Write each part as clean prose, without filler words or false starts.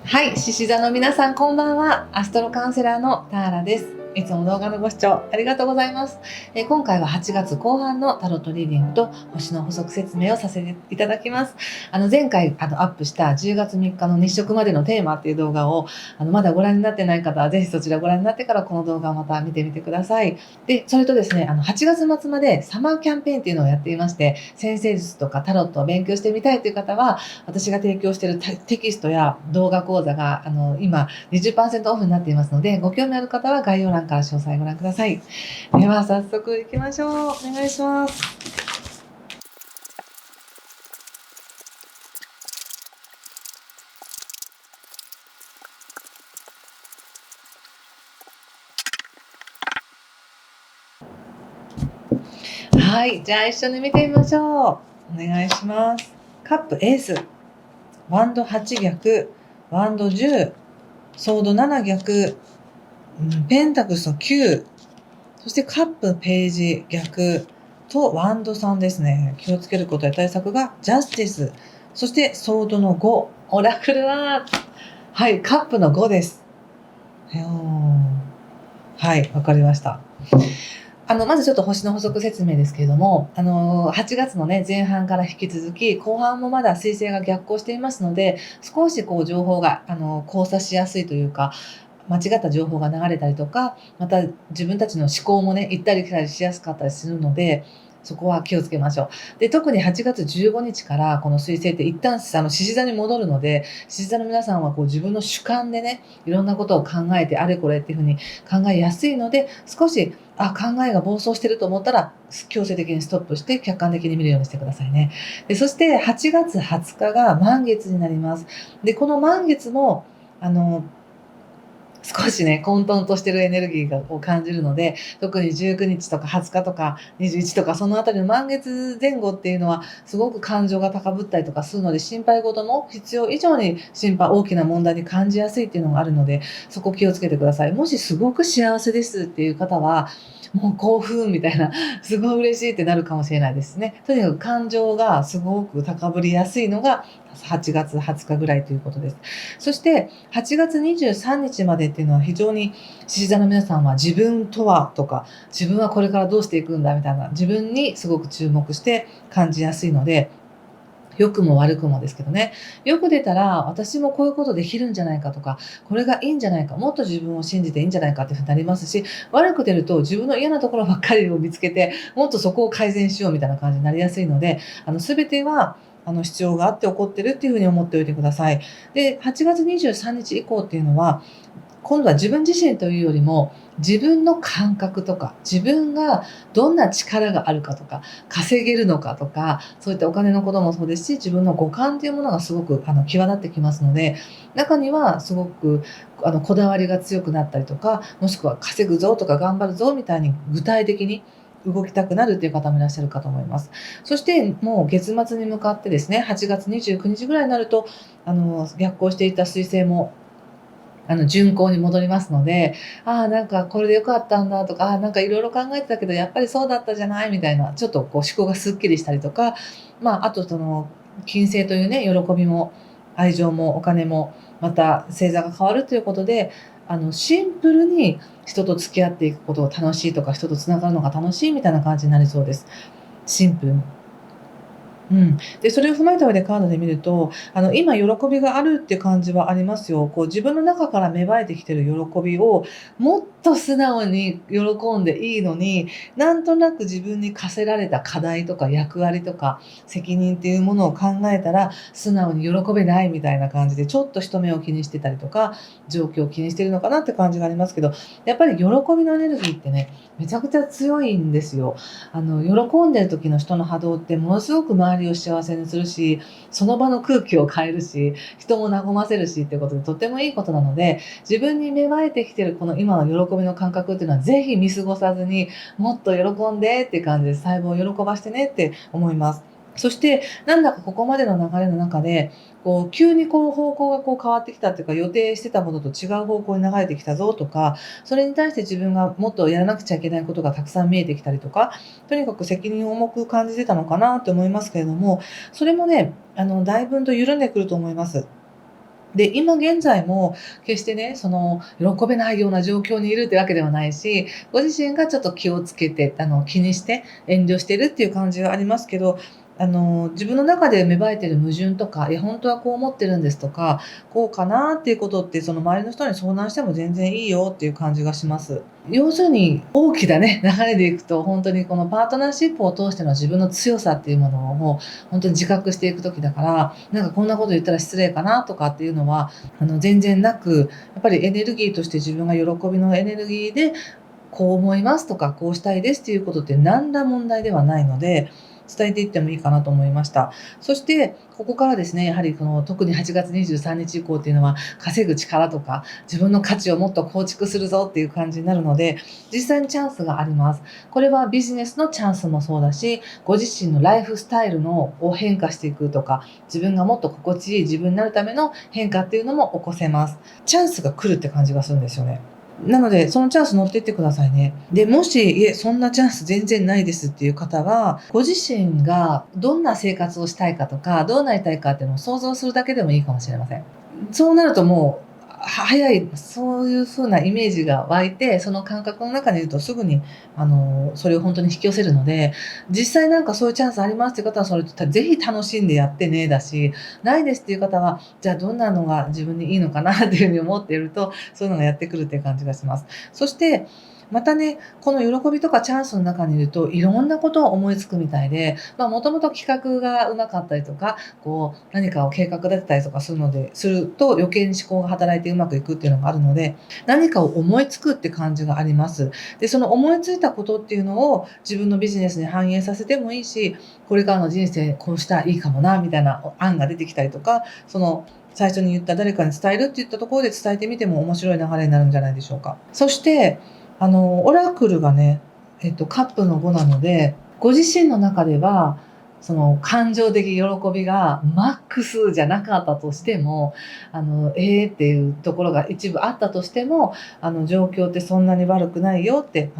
はい、獅子座の皆さんこんばんは。アストロカウンセラーのターラです。いつも動画のご視聴ありがとうございます。今回は8月後半のタロットリーディングと星の補足説明をさせていただきます。前回アップした10月3日の日食までのテーマっていう動画をまだご覧になってない方はぜひそちらご覧になってからこの動画をまた見てみてください。で、それとですね、8月末までサマーキャンペーンっていうのをやっていまして、占星術とかタロットを勉強してみたいという方は、私が提供しているテキストや動画講座が今 20% オフになっていますので、ご興味ある方は概要欄から詳細ご覧ください。では早速行きましょう。お願いします。はい、じゃあ一緒に見てみましょう。お願いします。カップエース、ワンド8逆、ワンド10、ソード7逆、ペンタクスの9、そしてカップページ逆とワンド3ですね。気をつけることや対策がジャスティス、そしてソードの5、オラクルは、はい、カップの5です。はい、わかりました。まずちょっと星の補足説明ですけれども、8月のね、前半から引き続き、後半もまだ彗星が逆行していますので、少しこう情報が、交差しやすいというか、間違った情報が流れたりとか、また自分たちの思考もね、行ったり来たりしやすかったりするので、そこは気をつけましょう。で、特に8月15日からこの彗星って一旦獅子座に戻るので、獅子座の皆さんはこう自分の主観でね、いろんなことを考えてあれこれっていうふうに考えやすいので、少し考えが暴走してると思ったら強制的にストップして客観的に見るようにしてくださいね。で、そして8月20日が満月になります。で、この満月も少しね、混沌としてるエネルギーを感じるので、特に19日とか20日とか21とかそのあたりの満月前後っていうのはすごく感情が高ぶったりとかするので、心配事も必要以上に大きな問題に感じやすいっていうのがあるので、そこ気をつけてください。もしすごく幸せですっていう方は、もう興奮みたいな、すごい嬉しいってなるかもしれないですね。とにかく感情がすごく高ぶりやすいのが8月20日ぐらいということです。そして8月23日までっていうのは非常に獅子座の皆さんは自分とはとか自分はこれからどうしていくんだみたいな自分にすごく注目して感じやすいので、良くも悪くもですけどね。よく出たら、私もこういうことできるんじゃないかとか、これがいいんじゃないか、もっと自分を信じていいんじゃないかっていうふうになりますし、悪く出ると自分の嫌なところばっかりを見つけて、もっとそこを改善しようみたいな感じになりやすいので、全ては、必要があって起こってるっていうふうに思っておいてください。で、8月23日以降っていうのは、今度は自分自身というよりも、自分の感覚とか、自分がどんな力があるかとか、稼げるのかとか、そういったお金のこともそうですし、自分の五感というものがすごく際立ってきますので、中にはすごくこだわりが強くなったりとか、もしくは稼ぐぞとか頑張るぞみたいに具体的に動きたくなるっていう方もいらっしゃるかと思います。そしてもう月末に向かってですね、8月29日ぐらいになると、逆行していた彗星も巡行に戻りますので、なんかこれで良かったんだとか、なんかいろいろ考えてたけど、やっぱりそうだったじゃないみたいな、ちょっとこう思考がすっきりしたりとか、あとその、金星というね、喜びも愛情もお金も、また星座が変わるということで、シンプルに人と付き合っていくことが楽しいとか、人とつながるのが楽しいみたいな感じになりそうです。シンプルに。で、それを踏まえた上でカードで見ると、今喜びがあるっていう感じはありますよ。こう自分の中から芽生えてきてる喜びを、もっと素直に喜んでいいのに、なんとなく自分に課せられた課題とか役割とか責任っていうものを考えたら、素直に喜べないみたいな感じで、ちょっと人目を気にしてたりとか、状況を気にしてるのかなって感じがありますけど、やっぱり喜びのエネルギーってね、めちゃくちゃ強いんですよ。喜んでる時の人の波動ってものすごく周りを幸せにするし、その場の空気を変えるし、人も和ませるしっていうことでとてもいいことなので、自分に芽生えてきてるこの今の喜びの感覚っていうのはぜひ見過ごさずに、もっと喜んでっていう感じで細胞を喜ばしてねって思います。そして、なんだかここまでの流れの中で、こう急にこう方向がこう変わってきたっていうか、予定してたものと違う方向に流れてきたぞとか、それに対して自分がもっとやらなくちゃいけないことがたくさん見えてきたりとか、とにかく責任を重く感じてたのかなと思いますけれども、それもね、だいぶんと緩んでくると思います。で、今現在も決してね、喜べないような状況にいるってわけではないし、ご自身がちょっと気をつけて、気にして遠慮してるっていう感じがありますけど、自分の中で芽生えてる矛盾とか、いや、本当はこう思ってるんですとか、こうかなっていうことって、周りの人に相談しても全然いいよっていう感じがします。要するに、大きなね、流れでいくと、本当にこのパートナーシップを通しての自分の強さっていうものをもう、本当に自覚していく時だから、なんかこんなこと言ったら失礼かなとかっていうのは、全然なく、やっぱりエネルギーとして自分が喜びのエネルギーで、こう思いますとか、こうしたいですっていうことって何ら問題ではないので、伝えていってもいいかなと思いました。そして、ここからですね、やはり特に8月23日以降っていうのは、稼ぐ力とか、自分の価値をもっと構築するぞっていう感じになるので、実際にチャンスがあります。これはビジネスのチャンスもそうだし、ご自身のライフスタイルを変化していくとか、自分がもっと心地いい自分になるための変化っていうのも起こせます。チャンスが来るって感じがするんですよね。なので、そのチャンス乗っていってくださいね。で、もし、いえ、そんなチャンス全然ないですっていう方は、ご自身がどんな生活をしたいかとか、どうなりたいかっていうのを想像するだけでもいいかもしれません。そうなるともう、早い、そういう風なイメージが湧いて、その感覚の中にいるとすぐに、それを本当に引き寄せるので、実際なんかそういうチャンスありますっていう方は、それぜひ楽しんでやってねだし、ないですっていう方は、じゃあどんなのが自分にいいのかなっていう風に思っていると、そういうのがやってくるっていう感じがします。そして、またね、この喜びとかチャンスの中にいると、いろんなことを思いつくみたいで、もともと企画が上手かったりとか、何かを計画立てたりとかすると余計に思考が働いてうまくいくっていうのがあるので、何かを思いつくって感じがあります。で、その思いついたことっていうのを自分のビジネスに反映させてもいいし、これからの人生こうしたらいいかもな、みたいな案が出てきたりとか、最初に言った誰かに伝えるって言ったところで伝えてみても面白い流れになるんじゃないでしょうか。そして、オラクルがね、カップの5なので、ご自身の中では、感情的喜びがマックスじゃなかったとしても、っていうところが一部あったとしても、状況ってそんなに悪くないよって、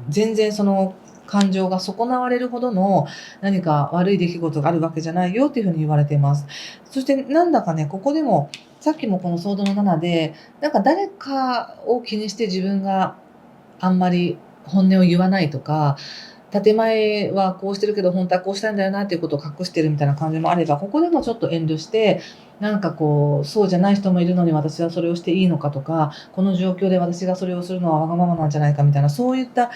全然その感情が損なわれるほどの何か悪い出来事があるわけじゃないよっていうふうに言われています。そしてなんだかね、ここでも、さっきもこのソードの7で、なんか誰かを気にして自分があんまり本音を言わないとか、建前はこうしてるけど、本当はこうしたいんだよなっていうことを隠してるみたいな感じもあれば、ここでもちょっと遠慮して、そうじゃない人もいるのに私はそれをしていいのかとか、この状況で私がそれをするのはわがままなんじゃないかみたいな、そういった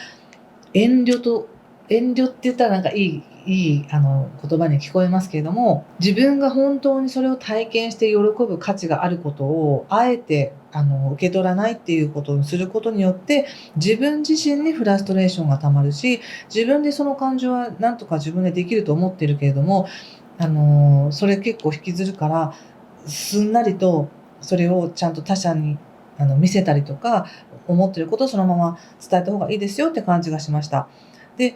遠慮と遠慮って言ったらなんかいい言葉に聞こえますけれども、自分が本当にそれを体験して喜ぶ価値があることをあえて受け取らないっていうことをすることによって、自分自身にフラストレーションがたまるし、自分でその感情はなんとか自分でできると思っているけれども、それ結構引きずるから、すんなりとそれをちゃんと他者に見せたりとか、思ってることをそのまま伝えた方がいいですよって感じがしました。で、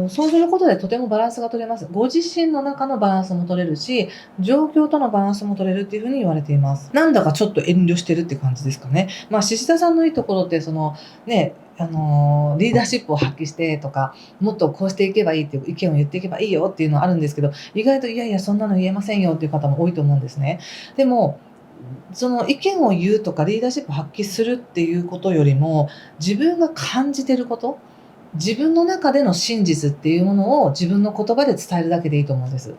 そうすることでとてもバランスが取れます。ご自身の中のバランスも取れるし、状況とのバランスも取れるっていうふうに言われています。なんだかちょっと遠慮してるって感じですかね。獅子田さんのいいところって、ね、リーダーシップを発揮してとか、もっとこうしていけばいいっていう意見を言っていけばいいよっていうのはあるんですけど、意外といやいやそんなの言えませんよっていう方も多いと思うんですね。でも、その意見を言うとかリーダーシップを発揮するっていうことよりも、自分が感じてること、自分の中での真実っていうものを自分の言葉で伝えるだけでいいと思うんです。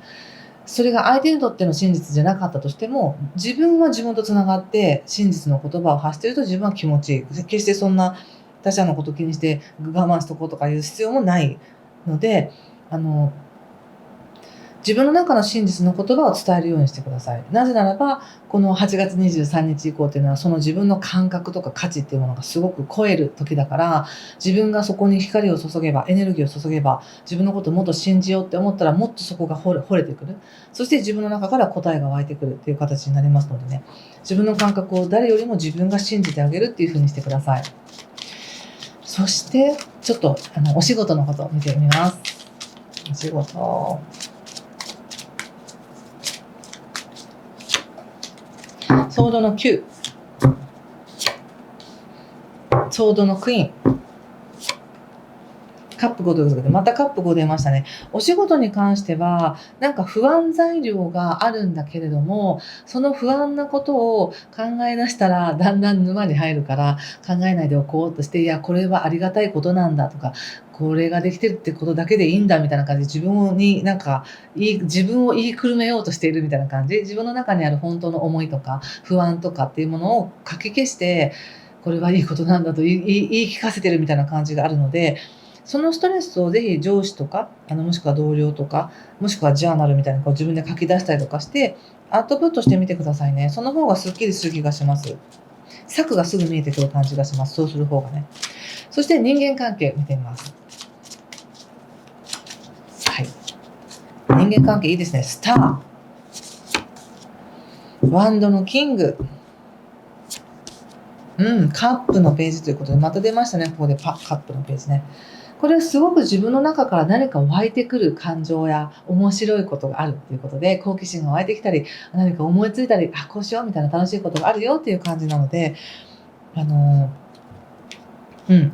それが相手にとっての真実じゃなかったとしても、自分は自分とつながって真実の言葉を発していると自分は気持ちいい。決してそんな他者のことを気にして我慢しとこうとかいう必要もないので、あの、自分の中の真実の言葉を伝えるようにしてください。なぜならば、この8月23日以降っていうのは、その自分の感覚とか価値っていうものがすごく超える時だから、自分がそこに光を注げば、エネルギーを注げば、自分のことをもっと信じようって思ったら、もっとそこが惚れてくる。そして自分の中から答えが湧いてくるっていう形になりますのでね、自分の感覚を誰よりも自分が信じてあげるっていう風にしてください。そして、ちょっとお仕事のことを見てみます。お仕事。ソードの9、ソードのクイーン、カップ5ということで、またカップ5出ましたね。お仕事に関しては、なんか不安材料があるんだけれども、その不安なことを考え出したら、だんだん沼に入るから、考えないでおこうとして、いや、これはありがたいことなんだとか、これができてるってことだけでいいんだみたいな感じで、自分を言いくるめようとしているみたいな感じ、自分の中にある本当の思いとか、不安とかっていうものをかき消して、これはいいことなんだと言い聞かせてるみたいな感じがあるので、そのストレスをぜひ上司とか、もしくは同僚とか、もしくはジャーナルみたいなこう自分で書き出したりとかして、アウトプットしてみてくださいね。その方がすっきりする気がします。策がすぐ見えてくる感じがします。そうする方がね。そして人間関係見てみます。はい。人間関係いいですね。スター。ワンドのキング。カップのページということで、また出ましたね。ここでカップのページね。これはすごく自分の中から何か湧いてくる感情や面白いことがあるっていうことで、好奇心が湧いてきたり、何か思いついたり、こうしようみたいな楽しいことがあるよっていう感じなので、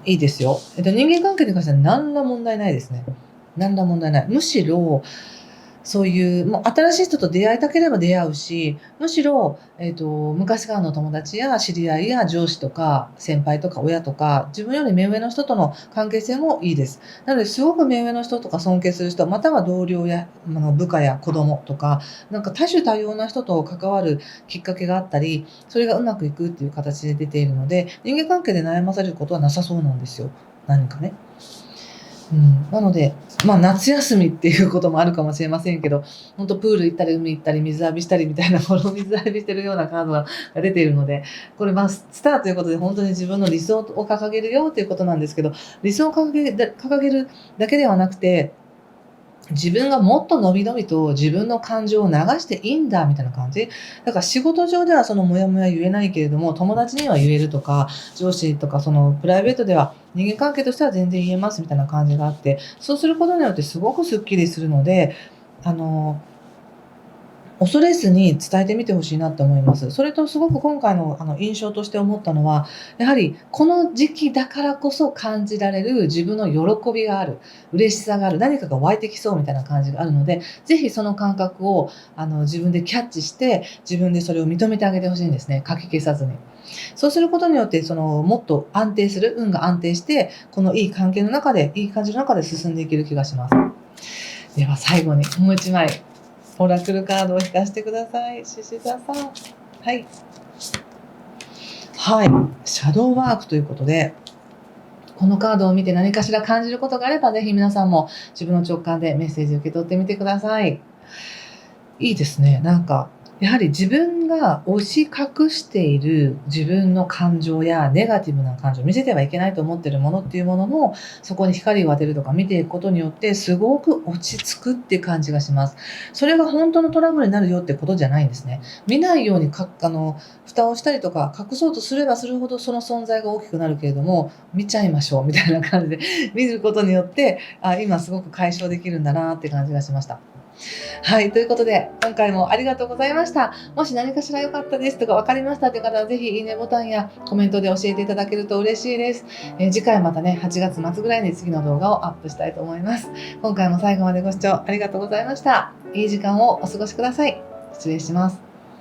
いいですよ。人間関係に関しては何ら問題ないですね。何ら問題ない。むしろ、そういう、もう新しい人と出会いたければ出会うし、むしろ、昔からの友達や知り合いや上司とか先輩とか親とか、自分より目上の人との関係性もいいです。なので、すごく目上の人とか尊敬する人、または同僚や部下や子供とか、なんか多種多様な人と関わるきっかけがあったり、それがうまくいくっていう形で出ているので、人間関係で悩まされることはなさそうなんですよ。何かね。なので、夏休みっていうこともあるかもしれませんけど、本当プール行ったり海行ったり水浴びしたりみたいな、この水浴びしてるようなカードが出ているので、これスターということで本当に自分の理想を掲げるよということなんですけど、理想を掲げるだけではなくて、自分がもっとのびのびと自分の感情を流していいんだみたいな感じ。だから仕事上ではそのモヤモヤ言えないけれども、友達には言えるとか、上司とかそのプライベートでは人間関係としては全然言えますみたいな感じがあって、そうすることによってすごくスッキリするので、恐れずに伝えてみてほしいなって思います。それとすごく今回の印象として思ったのは、やはりこの時期だからこそ感じられる自分の喜びがある、嬉しさがある、何かが湧いてきそうみたいな感じがあるので、ぜひその感覚を自分でキャッチして、自分でそれを認めてあげてほしいんですね。かき消さずに。そうすることによって、もっと安定する、運が安定して、このいい関係の中で、いい感じの中で進んでいける気がします。では最後にもう一枚。オラクルカードを引かせてください。獅子座さん。はい。はい。シャドーワークということで、このカードを見て何かしら感じることがあれば、ぜひ皆さんも自分の直感でメッセージを受け取ってみてください。いいですね。なんか、やはり自分が押し隠している自分の感情やネガティブな感情、見せてはいけないと思っているものっていうものも、そこに光を当てるとか見ていくことによって、すごく落ち着くっていう感じがします。それが本当のトラブルになるよってことじゃないんですね。見ないように蓋をしたりとか隠そうとすればするほどその存在が大きくなるけれども、見ちゃいましょうみたいな感じで見ることによって、今すごく解消できるんだなって感じがしました。はい、ということで、今回もありがとうございました。もし何かしら良かったですとか分かりましたという方は、ぜひいいねボタンやコメントで教えていただけると嬉しいです。次回またね、8月末ぐらいに次の動画をアップしたいと思います。今回も最後までご視聴ありがとうございました。いい時間をお過ごしください。失礼します。